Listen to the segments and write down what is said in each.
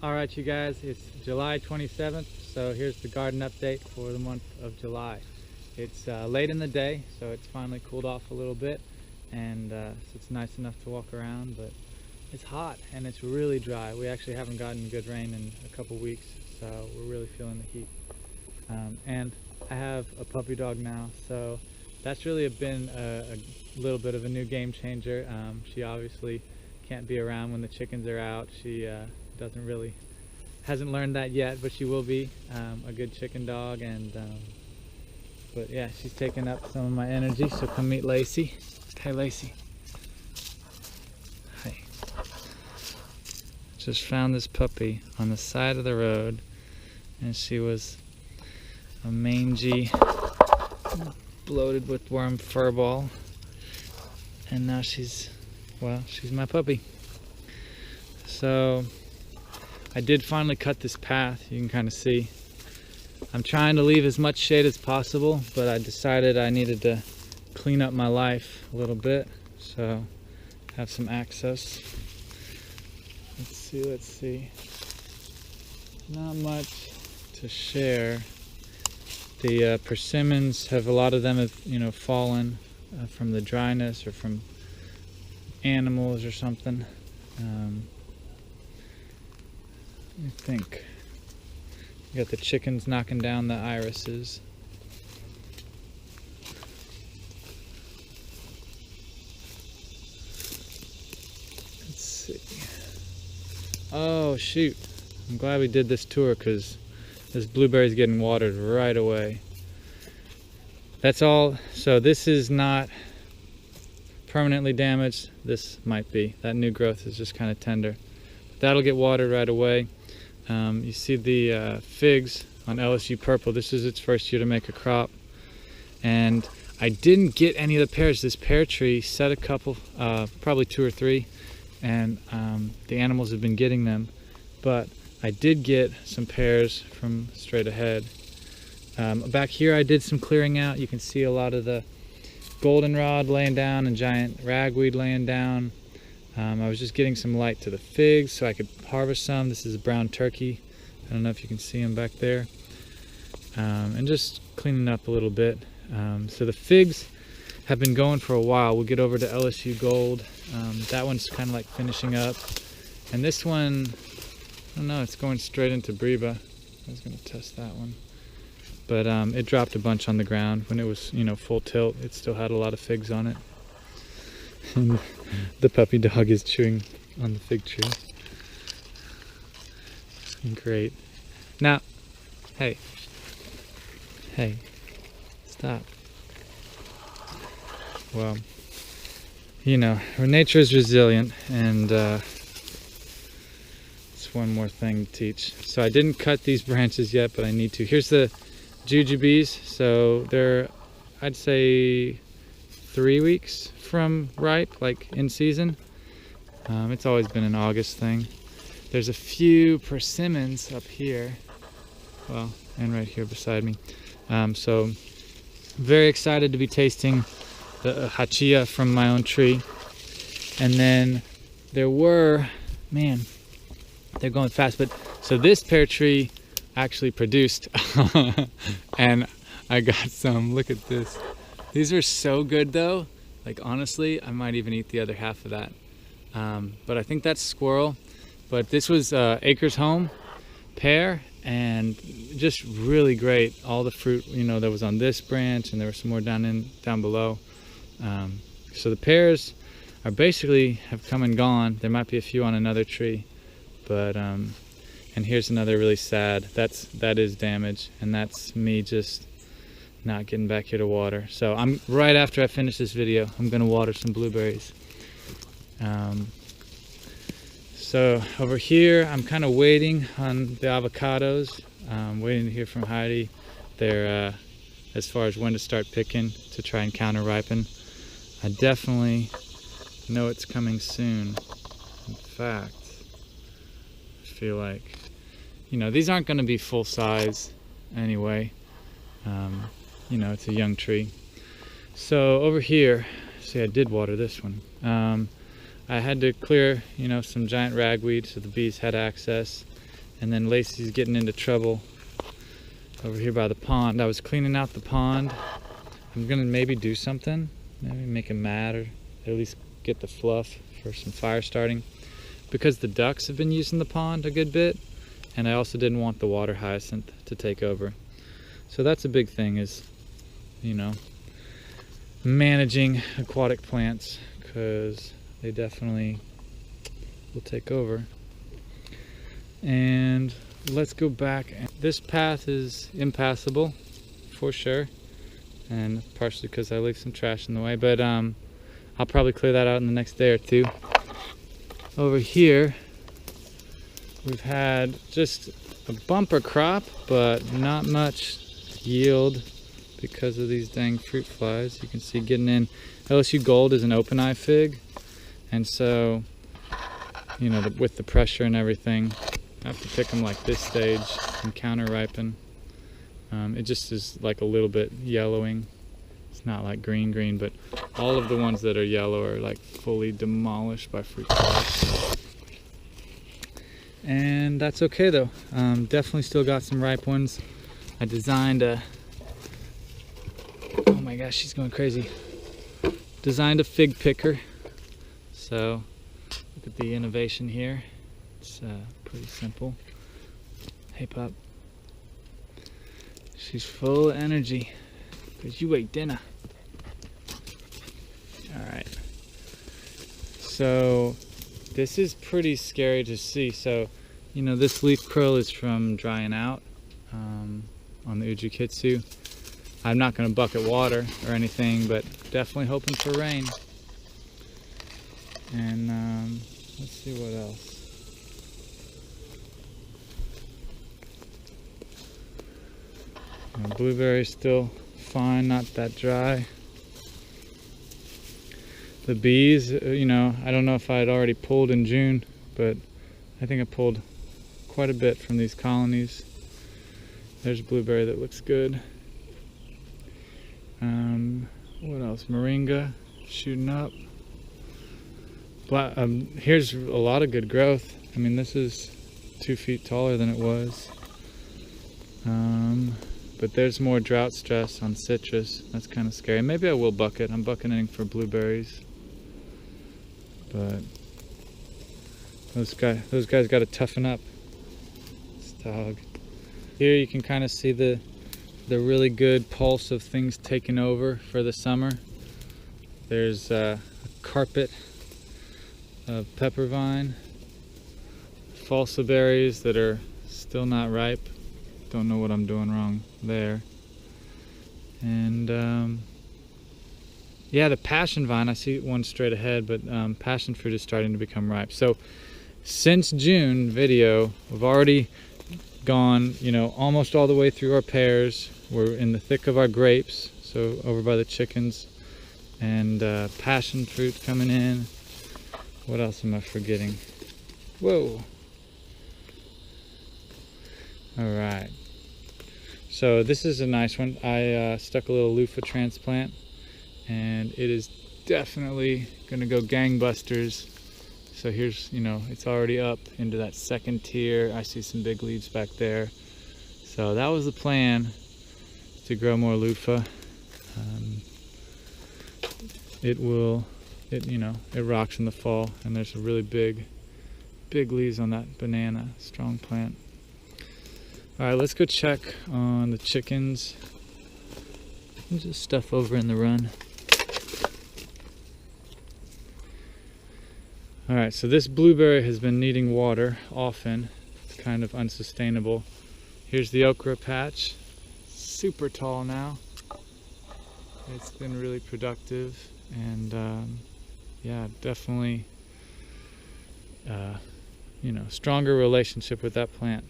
Alright you guys, it's July 27th, so here's the garden update for the month of July. It's late in the day, so it's finally cooled off a little bit, and so it's nice enough to walk around, but it's hot and it's really dry. We actually haven't gotten good rain in a couple weeks, so we're really feeling the heat. And I have a puppy dog now, so that's really been a little bit of a new game changer. She obviously can't be around when the chickens are out. She hasn't learned that yet, but she will be a good chicken dog. And but yeah, she's taking up some of my energy, so come meet Lacey. Hey Lacey. Hey. Just found this puppy on the side of the road, and she was a mangy, bloated with worm furball, and now she's my puppy. So I did finally cut this path. You can kind of see I'm trying to leave as much shade as possible, but I decided I needed to clean up my life a little bit, so have some access. Let's see, not much to share. The persimmons have, a lot of them have fallen from the dryness or from animals or something. I think you got the chickens knocking down the irises. Let's see. Oh shoot, I'm glad we did this tour, because this blueberry's getting watered right away. That's all. So this is not permanently damaged. This might be. That new growth is just kind of tender. But that'll get watered right away. You see the figs on LSU Purple. This is its first year to make a crop. And I didn't get any of the pears. This pear tree set a couple, probably 2 or 3, and the animals have been getting them. But I did get some pears from straight ahead. Back here I did some clearing out. You can see a lot of the goldenrod laying down and giant ragweed laying down. I was just getting some light to the figs so I could harvest some. This is a brown turkey. I don't know if you can see them back there. And just cleaning up a little bit. So the figs have been going for a while. We'll get over to LSU Gold. That one's kind of like finishing up. And this one, I don't know, it's going straight into Breba. I was going to test that one. But it dropped a bunch on the ground. When it was, full tilt, it still had a lot of figs on it. And the puppy dog is chewing on the fig tree. Great. Now, hey, stop. Well, nature is resilient, and it's one more thing to teach. So I didn't cut these branches yet, but I need to. Here's the jujubes. So they're, I'd say, 3 weeks from ripe, like in season. It's always been an August thing. There's a few persimmons up here, well, and right here beside me. So very excited to be tasting the hachia from my own tree. And then there were, man, they're going fast, but so this pear tree actually produced and I got some. Look at this. These are so good though. Like honestly, I might even eat the other half of that. But I think that's squirrel. But this was Acres Home pear, and just really great. All the fruit, that was on this branch, and there was some more down below. So the pears are basically have come and gone. There might be a few on another tree, but and here's another really sad. That is damage, and that's me just not getting back here to water. So I'm right after I finish this video, I'm gonna water some blueberries. So over here, I'm kind of waiting on the avocados. Waiting to hear from Heidi. They're as far as when to start picking to try and counter ripen. I definitely know it's coming soon. In fact, I feel like, these aren't going to be full size anyway. It's a young tree. So over here, see, I did water this one. I had to clear, some giant ragweed so the bees had access. And then Lacey's getting into trouble over here by the pond. I was cleaning out the pond. I'm gonna maybe do something, maybe make a mat, or at least get the fluff for some fire starting, because the ducks have been using the pond a good bit, and I also didn't want the water hyacinth to take over. So that's a big thing, is, you know, managing aquatic plants, because they definitely will take over. And let's go back. This path is impassable for sure, and partially because I leave some trash in the way, but I'll probably clear that out in the next day or two. Over here we've had just a bumper crop, but not much yield because of these dang fruit flies. You can see getting in. LSU Gold is an open eye fig, and so, you know, with the pressure and everything, I have to pick them like this stage and counter ripen. It just is like a little bit yellowing. It's not like green, but all of the ones that are yellow are like fully demolished by fruit flies. And that's okay though. Definitely still got some ripe ones. I designed a, oh my gosh, she's going crazy. Designed a fig picker. So look at the innovation here. It's pretty simple. Hey pup. She's full of energy because you ate dinner. Alright. So this is pretty scary to see. So, you know, this leaf curl is from drying out on the Ujikitsu. I'm not going to bucket water or anything, but definitely hoping for rain. And let's see what else. Blueberry's still fine, not that dry. The bees, you know, I don't know if I had already pulled in June, but I think I pulled quite a bit from these colonies. There's blueberry that looks good. What else? Moringa shooting up. Here's a lot of good growth. I mean, this is 2 feet taller than it was. But there's more drought stress on citrus. That's kind of scary. Maybe I will bucket. I'm bucketing for blueberries. But those guys got to toughen up. This dog. Here you can kind of see the really good pulse of things taking over for the summer. There's a carpet of pepper vine, falsa berries that are still not ripe. Don't know what I'm doing wrong there. And yeah, the passion vine, I see one straight ahead, but passion fruit is starting to become ripe. So since June video, we've already gone, you know, almost all the way through our pears. We're in the thick of our grapes, so over by the chickens, and passion fruit coming in. What else am I forgetting? Whoa. All right. So this is a nice one. I stuck a little loofah transplant, and it is definitely gonna go gangbusters. So here's, you know, it's already up into that second tier. I see some big leaves back there. So that was the plan, to grow more loofah. You know, it rocks in the fall, and there's a really big leaves on that banana, strong plant. All right, let's go check on the chickens. There's just stuff over in the run. All right, so this blueberry has been needing water often. It's kind of unsustainable. Here's the okra patch. Super tall now. It's been really productive, and yeah, definitely, you know, stronger relationship with that plant.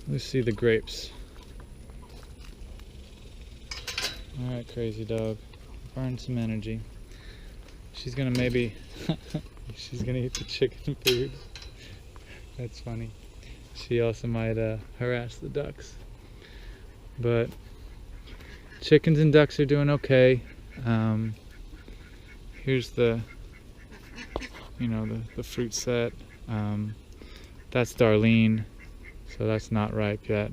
Let's see the grapes. All right, crazy dog, burn some energy. She's gonna maybe, she's gonna eat the chicken food. That's funny. She also might harass the ducks. But chickens and ducks are doing okay. Here's the, you know, the fruit set. That's Darlene, so that's not ripe yet.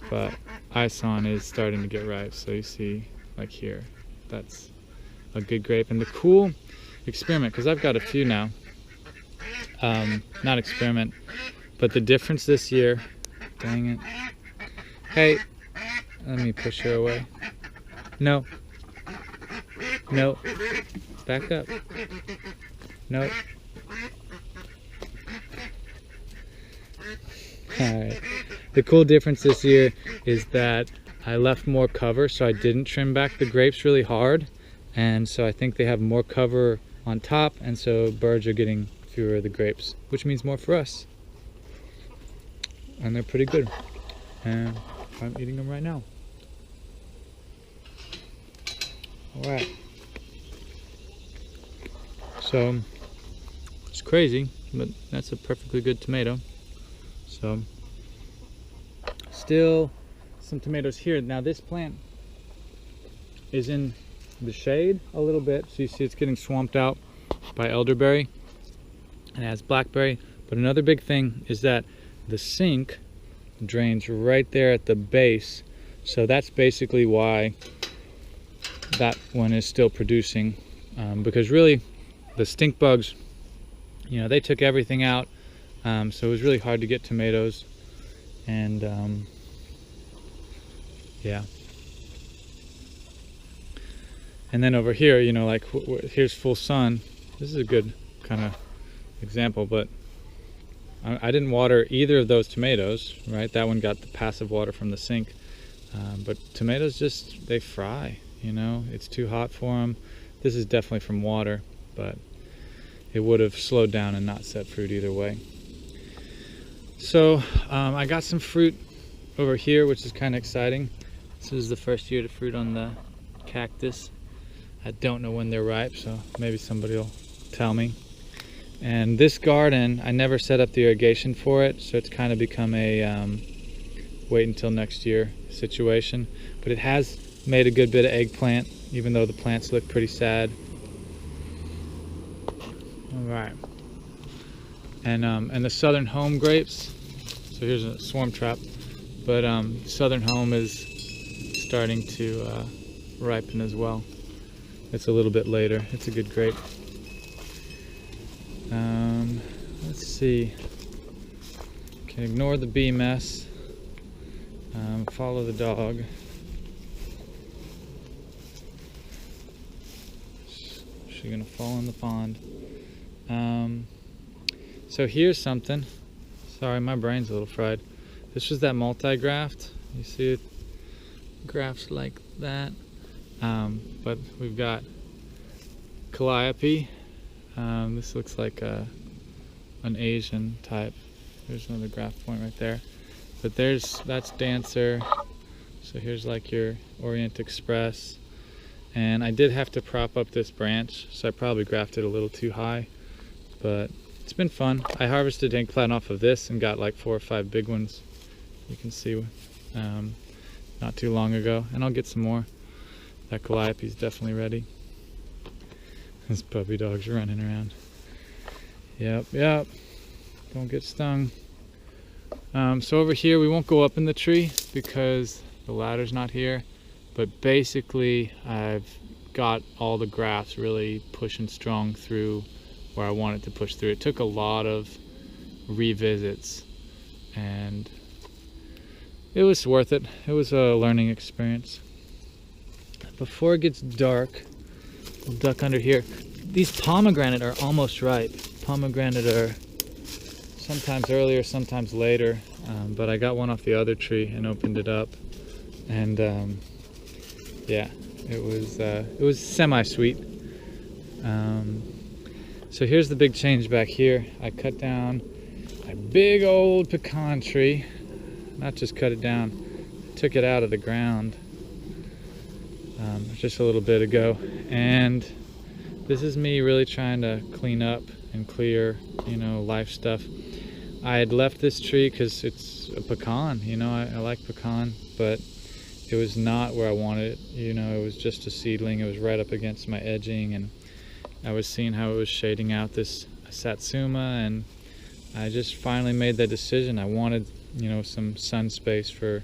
But Ison is starting to get ripe, so you see, like here, that's a good grape. And the cool experiment, because I've got a few now, not experiment, but the difference this year, dang it. Hey, let me push her away. No. No. Back up. No. Alright. The cool difference this year is that I left more cover, so I didn't trim back the grapes really hard. And so I think they have more cover on top, and so birds are getting fewer of the grapes, which means more for us. And they're pretty good. And I'm eating them right now. Alright. So, it's crazy, but that's a perfectly good tomato. So, still some tomatoes here. Now this plant is in the shade a little bit, so you see it's getting swamped out by elderberry, and it has blackberry. But another big thing is that the sink drains right there at the base, so that's basically why that one is still producing, because really the stink bugs, you know, they took everything out, so it was really hard to get tomatoes. And yeah. And then over here, you know, like here's full sun. This is a good kind of example, but I didn't water either of those tomatoes, right? That one got the passive water from the sink. But tomatoes just, they fry, you know? It's too hot for them. This is definitely from water, but it would have slowed down and not set fruit either way. So I got some fruit over here, which is kind of exciting. This is the first year to fruit on the cactus. I don't know when they're ripe, so maybe somebody will tell me. And this garden, I never set up the irrigation for it, so it's kind of become a wait until next year situation. But it has made a good bit of eggplant, even though the plants look pretty sad. All right. And the Southern Home grapes, so here's a swarm trap, but Southern Home is starting to ripen as well. It's a little bit later. It's a good grape. Let's see. Can ignore the bee mess. Follow the dog. Is she gonna fall in the pond? So here's something. Sorry, my brain's a little fried. This was that multi-graft. You see it grafts like that. But we've got calliope. This looks like an Asian type. There's another graft point right there. But that's Dancer. So here's like your Orient Express. And I did have to prop up this branch, so I probably grafted a little too high. But it's been fun. I harvested eggplant off of this and got like 4 or 5 big ones. You can see not too long ago. And I'll get some more. That calliope's definitely ready. This puppy dog's running around. Yep. Don't get stung. So over here, we won't go up in the tree because the ladder's not here. But basically, I've got all the grafts really pushing strong through where I wanted to push through. It took a lot of revisits, and it was worth it. It was a learning experience. Before it gets dark, we'll duck under here. These pomegranate are almost ripe. Pomegranate are sometimes earlier, sometimes later, but I got one off the other tree and opened it up, and yeah, it was semi-sweet. So here's the big change back here. I cut down a big old pecan tree. Not just cut it down, took it out of the ground just a little bit ago. And this is me really trying to clean up and clear, you know, life stuff. I had left this tree because it's a pecan, you know, I like pecan, but it was not where I wanted it. You know, it was just a seedling. It was right up against my edging, and I was seeing how it was shading out this satsuma, and I just finally made that decision. I wanted, you know, some sun space for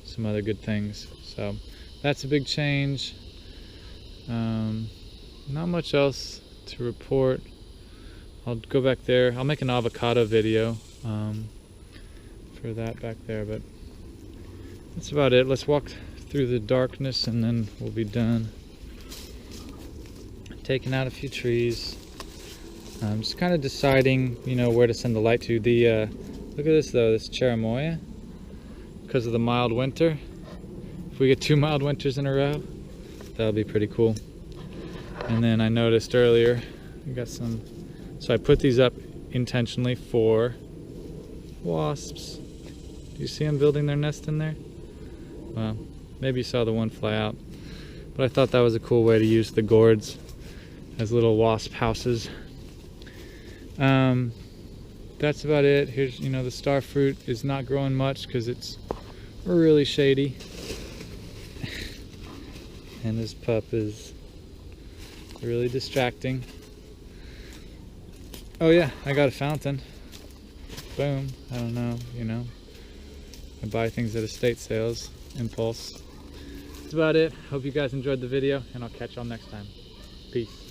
some other good things. So that's a big change. Not much else to report. I'll go back there. I'll make an avocado video for that back there, but that's about it. Let's walk through the darkness and then we'll be done. Taking out a few trees. I'm just kind of deciding, you know, where to send the light to. Look at this though, this cherimoya, because of the mild winter. If we get 2 mild winters in a row, that'll be pretty cool. And then I noticed earlier, we got some, so I put these up intentionally for wasps. Do you see them building their nest in there? Well, maybe you saw the one fly out, but I thought that was a cool way to use the gourds as little wasp houses. That's about it. Here's, you know, the star fruit is not growing much because it's really shady. And this pup is really distracting. Oh yeah, I got a fountain. Boom. I don't know, you know. I buy things at estate sales, impulse. That's about it. Hope you guys enjoyed the video, and I'll catch y'all next time. Peace.